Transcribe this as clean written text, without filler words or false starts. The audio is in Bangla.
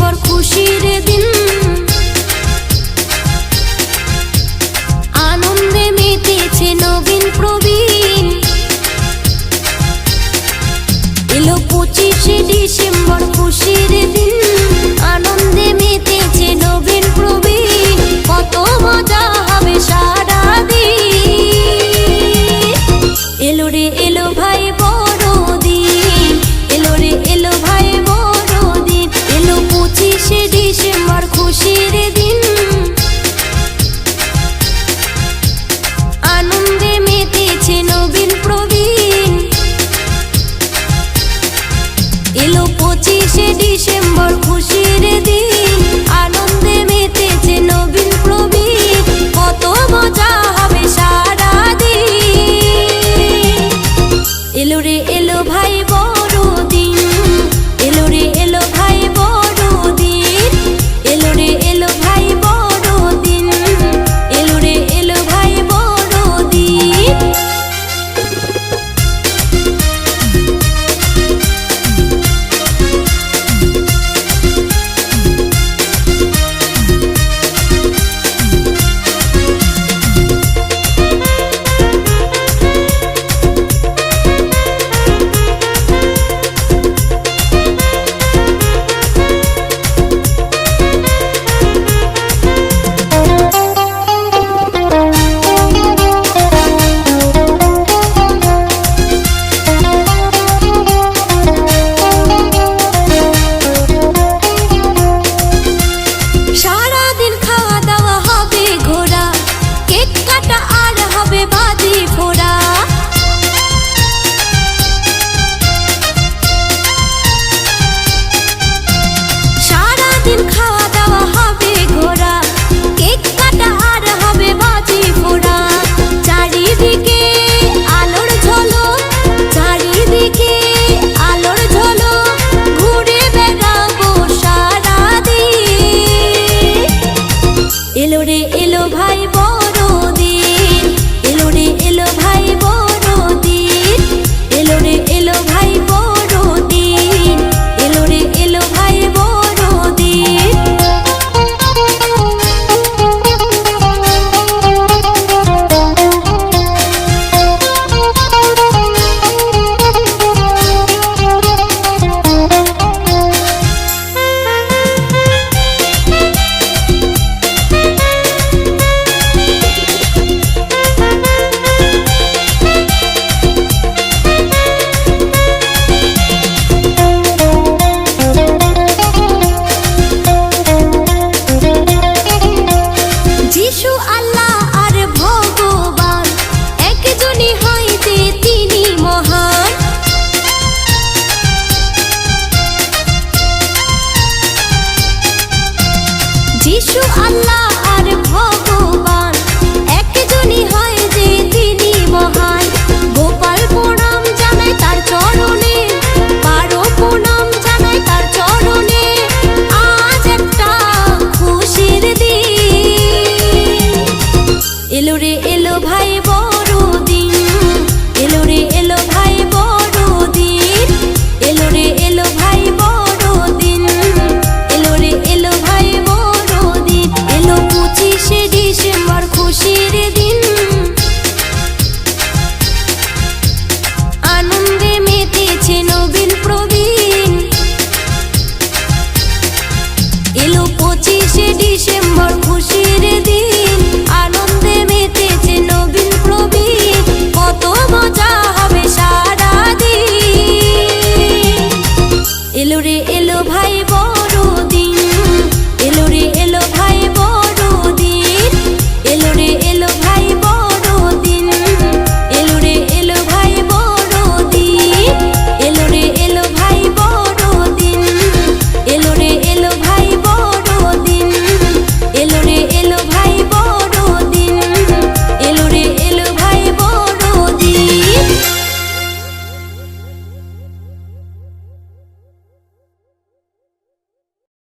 ডিসেম্বর খুশির দিন, আনন্দে মেতেছে নবীন প্রবীণ। এলো 25শে ডিসেম্বর খুশির দিন, আনন্দে মেতেছে নবীন প্রবীণ। কত মজা হবে সারাদিন। এলো রে এলো ভাই বড়দিন, এলো রে এলো ভাই বড়দিন। এলো 25শে ডিসেম্বর খুশির দিন, আনন্দে মেতেছে নবীন প্রবীণ। এলো 25শে ডিসেম্বর খুশির দিন, আনন্দে মেতেছে নবীন প্রবীণ। কত মজা হবে সারাদিন। এলো রে এলো ভাই বড়দিন।